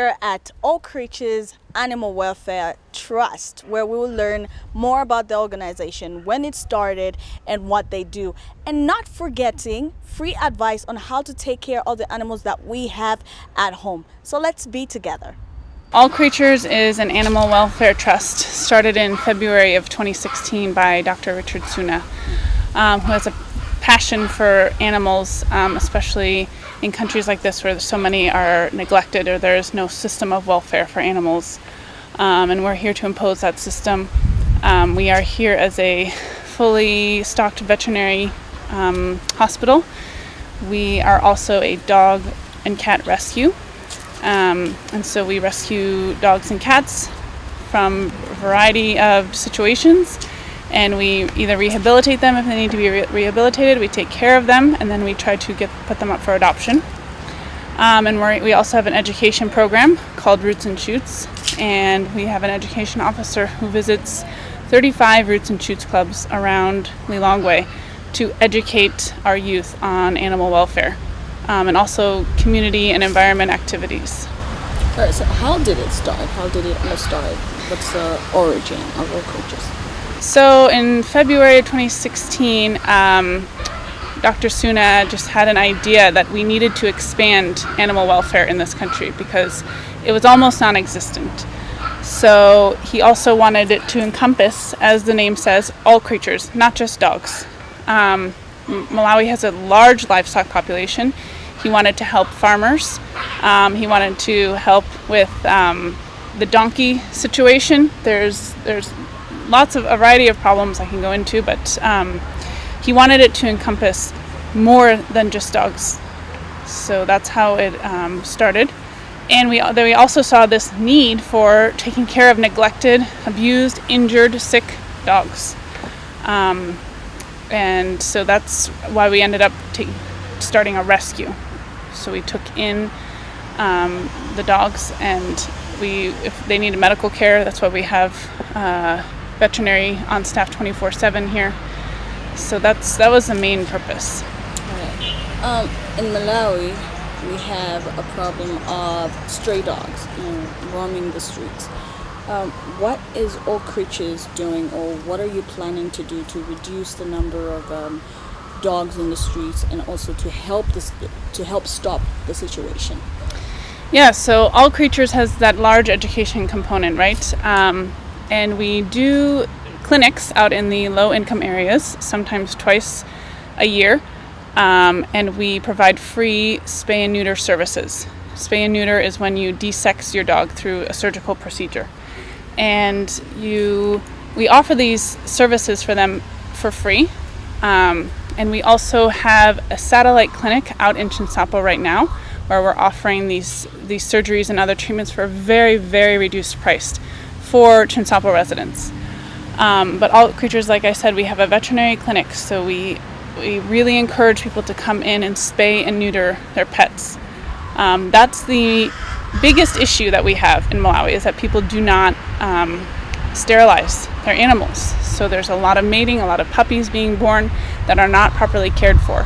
here at All Creatures Animal Welfare Trust, where we will learn more about the organization, when it started, and what they do. And not forgetting free advice on how to take care of the animals that we have at home. So let's be together. All Creatures is an animal welfare trust started in February of 2016 by Dr. Richard Suna, who has a passion for animals, especially in countries like this where so many are neglected or there is no system of welfare for animals. And we're here to impose that system. We are here as a fully stocked veterinary hospital. We are also a dog and cat rescue. And so we rescue dogs and cats from a variety of situations, and we either rehabilitate them if they need to be rehabilitated, we take care of them, and then we try to put them up for adoption. And we also have an education program called Roots and Shoots, and we have an education officer who visits 35 Roots and Shoots clubs around Lilongwe to educate our youth on animal welfare. And also community and environment activities. All right, so how did it start? How did it all start? What's the origin of All Creatures? So in February of 2016, Dr. Suna just had an idea that we needed to expand animal welfare in this country because it was almost non-existent. So he also wanted it to encompass, as the name says, all creatures, not just dogs. Malawi has a large livestock population. He wanted to help farmers. He wanted to help with the donkey situation. There's lots of a variety of problems I can go into, but he wanted it to encompass more than just dogs. So that's how it started. And we also saw this need for taking care of neglected, abused, injured, sick dogs. And so that's why we ended up starting a rescue. So we took in the dogs, and if they needed medical care, that's why we have veterinary on staff 24/7 here. So that was the main purpose. All right. In Malawi, we have a problem of stray dogs roaming the streets. What is All Creatures doing, or what are you planning to do to reduce the number of dogs in the streets, and also to help stop the situation? Yeah, so All Creatures has that large education component, right? And we do clinics out in the low-income areas, sometimes twice a year, and we provide free spay and neuter services. Spay and neuter is when you desex your dog through a surgical procedure. And we offer these services for them for free. And we also have a satellite clinic out in Chinsapo right now, where we're offering these surgeries and other treatments for a very, very reduced price for Chinsapo residents. But All Creatures, like I said, we have a veterinary clinic, so we really encourage people to come in and spay and neuter their pets. That's the biggest issue that we have in Malawi, is that people do not sterilize their animals. So there's a lot of mating, a lot of puppies being born that are not properly cared for.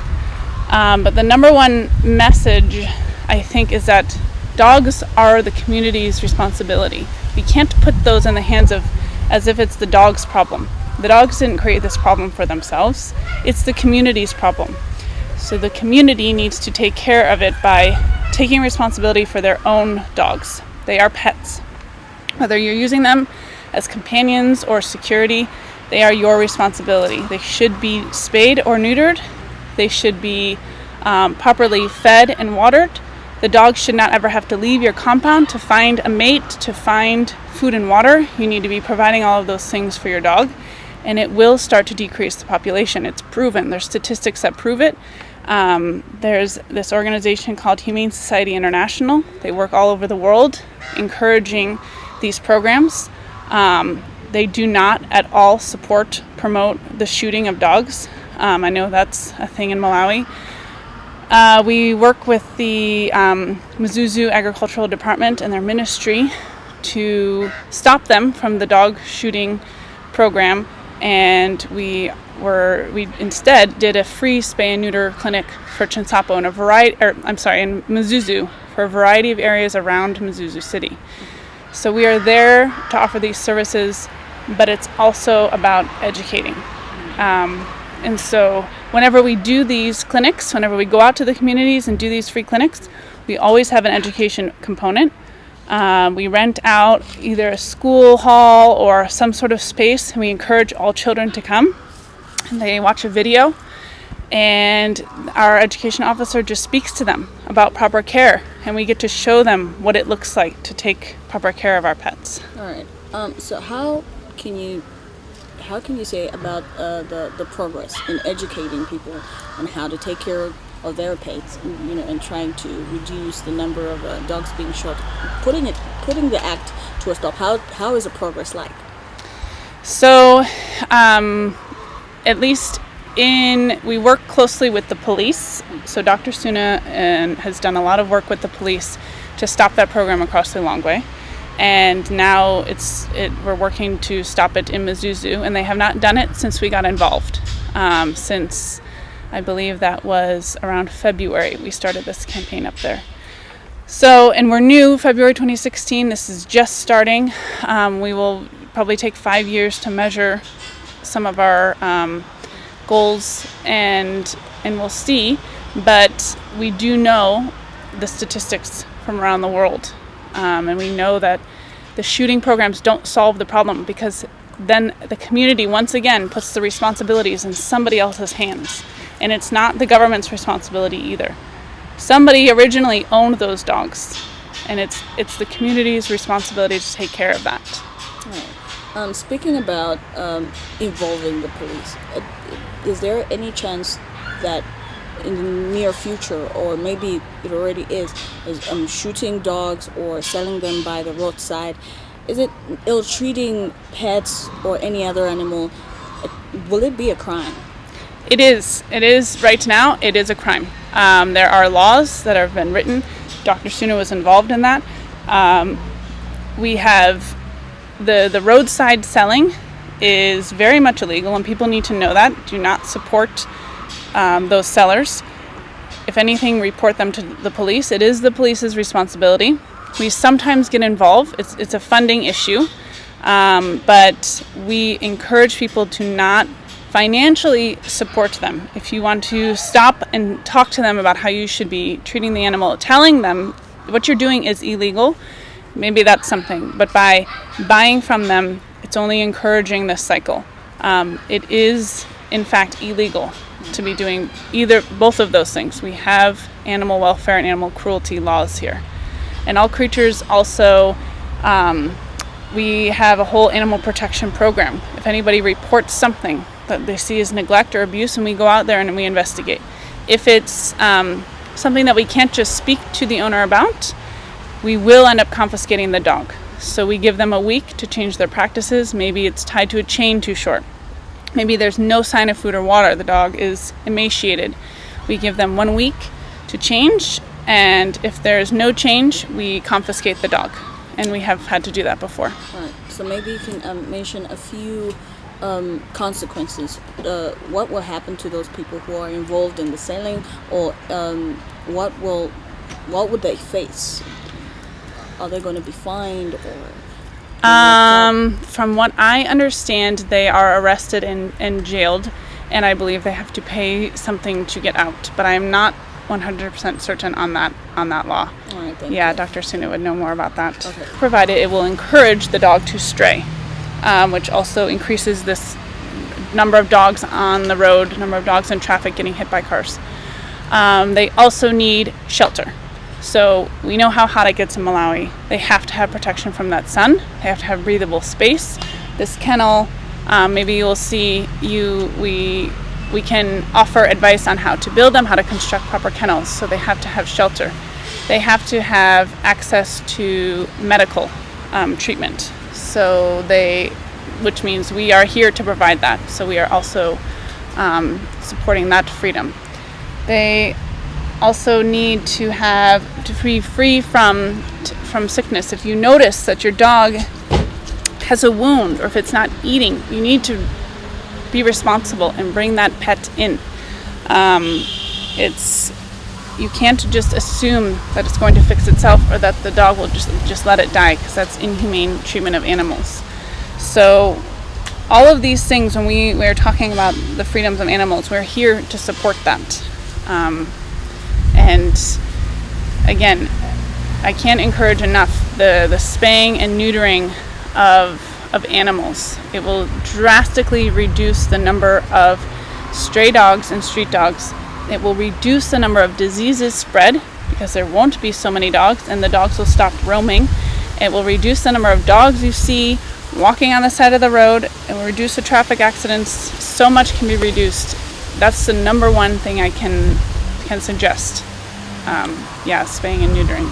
But the number one message, I think, is that dogs are the community's responsibility. We can't put those in the hands of as if it's the dog's problem. The dogs didn't create this problem for themselves. It's the community's problem. So the community needs to take care of it by taking responsibility for their own dogs. They are pets. Whether you're using them as companions or security, they are your responsibility. They should be spayed or neutered. They should be properly fed and watered. The dog should not ever have to leave your compound to find a mate, to find food and water. You need to be providing all of those things for your dog, and it will start to decrease the population. It's proven. There's statistics that prove it. There's this organization called Humane Society International. They work all over the world encouraging these programs. They do not at all promote the shooting of dogs. I know that's a thing in Malawi. We work with the Mzuzu Agricultural Department and their ministry to stop them from the dog shooting program, and we instead did a free spay and neuter clinic for Chinsapo in Mzuzu for for a variety of areas around Mzuzu City. So we are there to offer these services, but it's also about educating. And so whenever we do these clinics, whenever we go out to the communities and do these free clinics, we always have an education component. We rent out either a school hall or some sort of space, and we encourage all children to come. And they watch a video, and our education officer just speaks to them about proper care, and we get to show them what it looks like to take proper care of our pets. All right. So how can you say about the progress in educating people on how to take care of their pets, and trying to reduce the number of dogs being shot, putting the act to a stop? How is the progress like? So, at least we work closely with the police. So Dr. Suna has done a lot of work with the police to stop that program across the Lilongwe. And now we're working to stop it in Mzuzu, and they have not done it since we got involved. Since I believe that was around February, we started this campaign up there. So, and we're new, February 2016, this is just starting. We will probably take 5 years to measure some of our goals, and we'll see. But we do know the statistics from around the world. And we know that the shooting programs don't solve the problem, because then the community once again puts the responsibilities in somebody else's hands. And it's not the government's responsibility either. Somebody originally owned those dogs, and it's the community's responsibility to take care of that. Right. Speaking about involving the police, is there any chance that in the near future, or maybe it already is shooting dogs or selling them by the roadside, is it ill-treating pets or any other animal? Will it be a crime? It is right now. It is a crime. There are laws that have been written. Dr. Suna was involved in that. We have the roadside selling is very much illegal, and people need to know that. Do not support those sellers. If anything, report them to the police. It is the police's responsibility. We sometimes get involved. It's a funding issue, but we encourage people to not financially support them. If you want to stop and talk to them about how you should be treating the animal, telling them what you're doing is illegal, maybe that's something. But by buying from them, it's only encouraging this cycle. It is, in fact, illegal to be doing both of those things. We have animal welfare and animal cruelty laws here. And All Creatures also, we have a whole animal protection program. If anybody reports something that they see as neglect or abuse, and we go out there and we investigate. If it's something that we can't just speak to the owner about, we will end up confiscating the dog. So we give them a week to change their practices. Maybe it's tied to a chain too short. Maybe there's no sign of food or water. The dog is emaciated. We give them 1 week to change, and if there's no change, we confiscate the dog. And we have had to do that before. Right. So maybe you can mention a few consequences. What will happen to those people who are involved in the selling, or what would they face? Are they going to be fined, or? From what I understand, they are arrested and jailed, and I believe they have to pay something to get out. But I'm not 100% certain on that law. All right, thank you. Dr. Suna would know more about that. Okay. Provided it will encourage the dog to stray, which also increases this number of dogs on the road, number of dogs in traffic getting hit by cars. They also need shelter. So we know how hot it gets in Malawi. They have to have protection from that sun. They have to have breathable space. This kennel, maybe you'll see we can offer advice on how to build them, how to construct proper kennels. So they have to have shelter. They have to have access to medical treatment. So which means we are here to provide that. So we are also supporting that freedom. They also need to be free from sickness. If you notice that your dog has a wound, or if it's not eating, you need to be responsible and bring that pet in. you can't just assume that it's going to fix itself or that the dog will just let it die, because that's inhumane treatment of animals. So all of these things, when we're talking about the freedoms of animals, we're here to support that. And again, I can't encourage enough the spaying and neutering of animals. It will drastically reduce the number of stray dogs and street dogs. It will reduce the number of diseases spread, because there won't be so many dogs and the dogs will stop roaming. It will reduce the number of dogs you see walking on the side of the road. It will reduce the traffic accidents. So much can be reduced. That's the number one thing I can suggest. Spaying and neutering.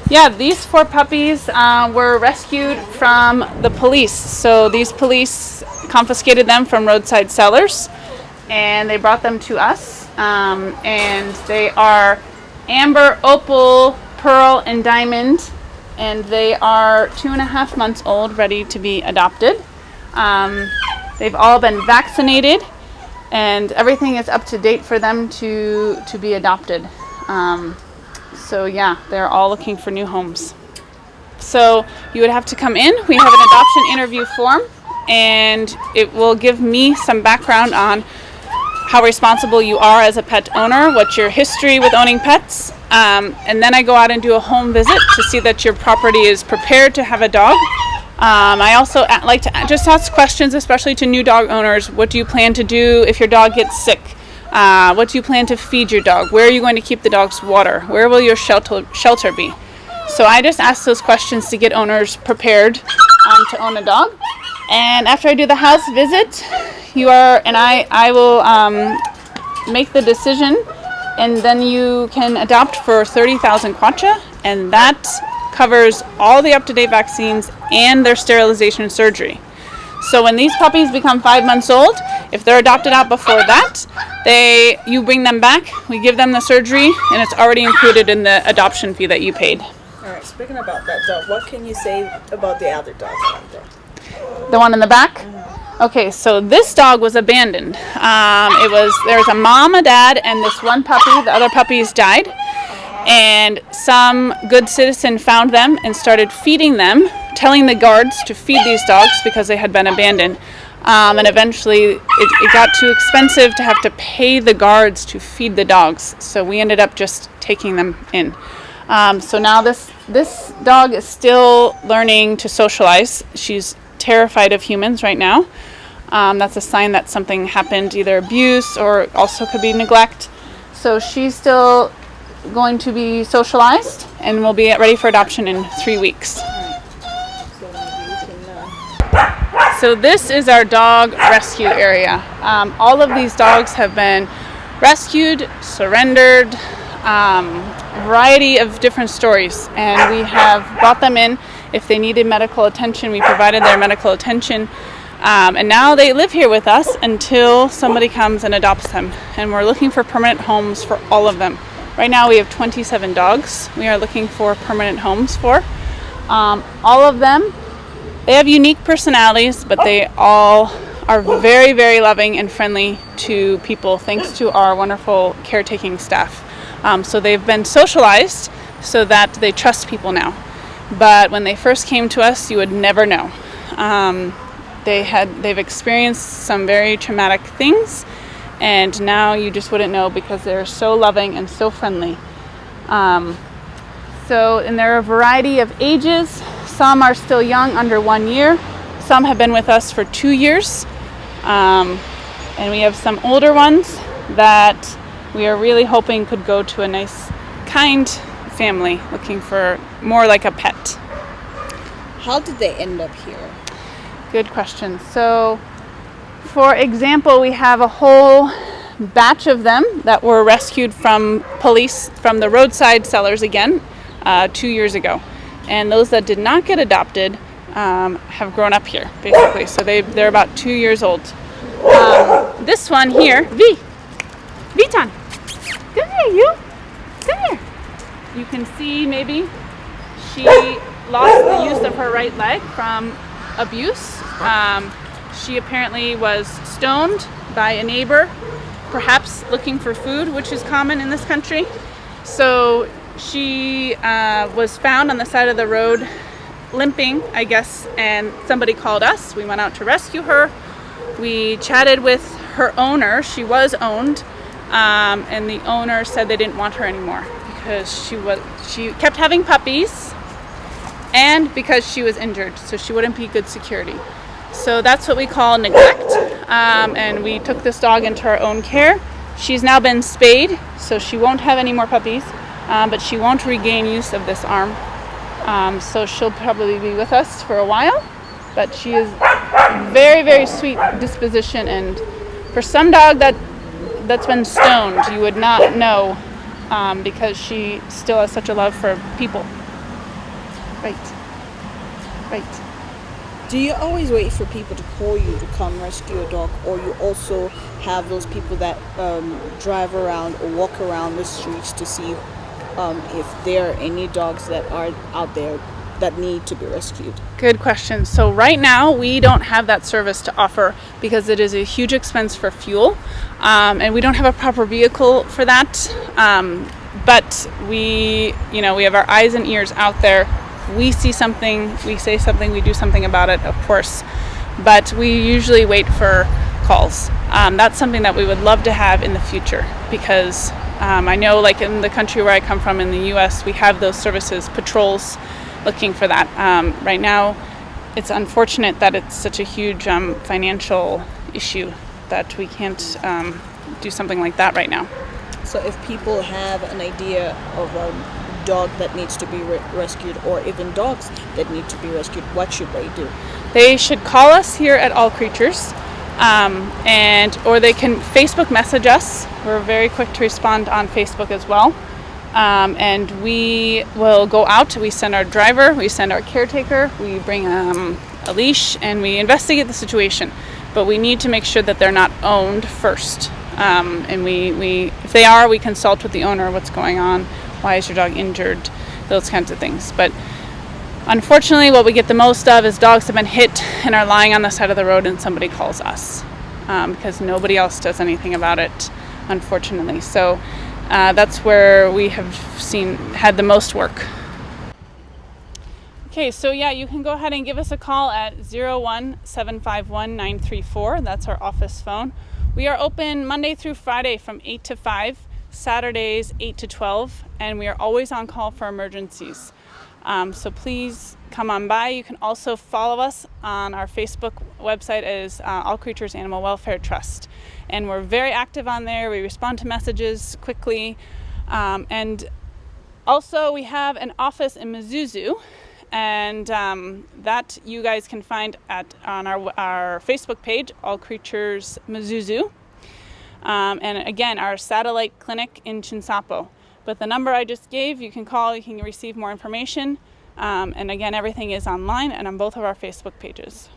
Yeah, these 4 puppies were rescued from the police. So these police confiscated them from roadside sellers, and they brought them to us. And they are Amber, Opal, Pearl, and Diamond, and they are 2.5 months old, ready to be adopted. They've all been vaccinated, and everything is up to date for them to be adopted. So yeah, they're all looking for new homes. So you would have to come in. We have an adoption interview form, and it will give me some background on how responsible you are as a pet owner, what's your history with owning pets, and then I go out and do a home visit to see that your property is prepared to have a dog. I also like to just ask questions, especially to new dog owners. What do you plan to do if your dog gets sick? What do you plan to feed your dog? Where are you going to keep the dog's water? Where will your shelter be? So I just ask those questions to get owners prepared to own a dog. And after I do the house visit, I will make the decision, and then you can adopt for 30,000 kwacha, and that covers all the up-to-date vaccines and their sterilization surgery. So when these puppies become 5 months old, if they're adopted out before that, you bring them back, we give them the surgery, and it's already included in the adoption fee that you paid. All right, speaking about that dog, what can you say about the other dogs out there? The one in the back? Mm-hmm. Okay, so this dog was abandoned. There was a mom, a dad, and this one puppy. The other puppies died. And some good citizen found them and started feeding them, telling the guards to feed these dogs because they had been abandoned. And eventually it got too expensive to have to pay the guards to feed the dogs. So we ended up just taking them in. So now this dog is still learning to socialize. She's terrified of humans right now. That's a sign that something happened, either abuse or also could be neglect. So she's still going to be socialized and will be ready for adoption in 3 weeks. So this is our dog rescue area. All of these dogs have been rescued, surrendered, variety of different stories, and we have brought them in. If they needed medical attention, we provided their medical attention, and now they live here with us until somebody comes and adopts them, and we're looking for permanent homes for all of them. Right now we have 27 dogs we are looking for permanent homes for. All of them, they have unique personalities, but they all are very, very loving and friendly to people thanks to our wonderful caretaking staff. So they've been socialized so that they trust people now. But when they first came to us, you would never know. They've experienced some very traumatic things, and now you just wouldn't know because they're so loving and so friendly. And there are a variety of ages. Some are still young, under 1 year. Some have been with us for 2 years. And we have some older ones that we are really hoping could go to a nice, kind family looking for more like a pet. How did they end up here? Good question. So, for example, we have a whole batch of them that were rescued from police, from the roadside sellers again, 2 years ago. And those that did not get adopted have grown up here, basically. So they're about 2 years old. This one here, Vitan, come here, you. Come here. You can see maybe she lost the use of her right leg from abuse. She apparently was stoned by a neighbor, perhaps looking for food, which is common in this country. So she was found on the side of the road limping, I guess, and somebody called us. We went out to rescue her. We chatted with her owner. She was owned, and the owner said they didn't want her anymore because she kept having puppies and because she was injured, so she wouldn't be good security. So that's what we call neglect, and we took this dog into our own care. She's now been spayed, so she won't have any more puppies, but she won't regain use of this arm. So she'll probably be with us for a while, but she is very, very sweet disposition, and for some dog that's been stoned, you would not know, because she still has such a love for people. Right. Do you always wait for people to call you to come rescue a dog, or you also have those people that drive around or walk around the streets to see if there are any dogs that are out there that need to be rescued? Good question. So right now we don't have that service to offer because it is a huge expense for fuel, and we don't have a proper vehicle for that. But we have our eyes and ears out there. We see something, we say something, we do something about it, of course. But we usually wait for calls. That's something that we would love to have in the future because I know, like in the country where I come from, in the U.S., we have those services, patrols looking for that. Right now, it's unfortunate that it's such a huge financial issue that we can't do something like that right now. So if people have an idea of a dog that needs to be rescued, or even dogs that need to be rescued, what should they do? They should call us here at All Creatures, or they can Facebook message us. We're very quick to respond on Facebook as well. And we will go out. We send our driver, we send our caretaker, we bring a leash, and we investigate the situation. But we need to make sure that they're not owned first. And we if they are, we consult with the owner. What's going on? Why is your dog injured? Those kinds of things. But unfortunately, what we get the most of is dogs have been hit and are lying on the side of the road and somebody calls us because nobody else does anything about it, unfortunately. So that's where we have had the most work. Okay, so yeah, you can go ahead and give us a call at 01-751-934. That's our office phone. We are open Monday through Friday from 8 to 5, Saturdays 8 to 12, and we are always on call for emergencies. So please come on by. You can also follow us on our Facebook website as All Creatures Animal Welfare Trust. And we're very active on there. We respond to messages quickly. And also we have an office in Mzuzu, and that you guys can find on our Facebook page, All Creatures Mzuzu. And again, our satellite clinic in Chinsapo. But the number I just gave, you can call, you can receive more information. And again, everything is online and on both of our Facebook pages.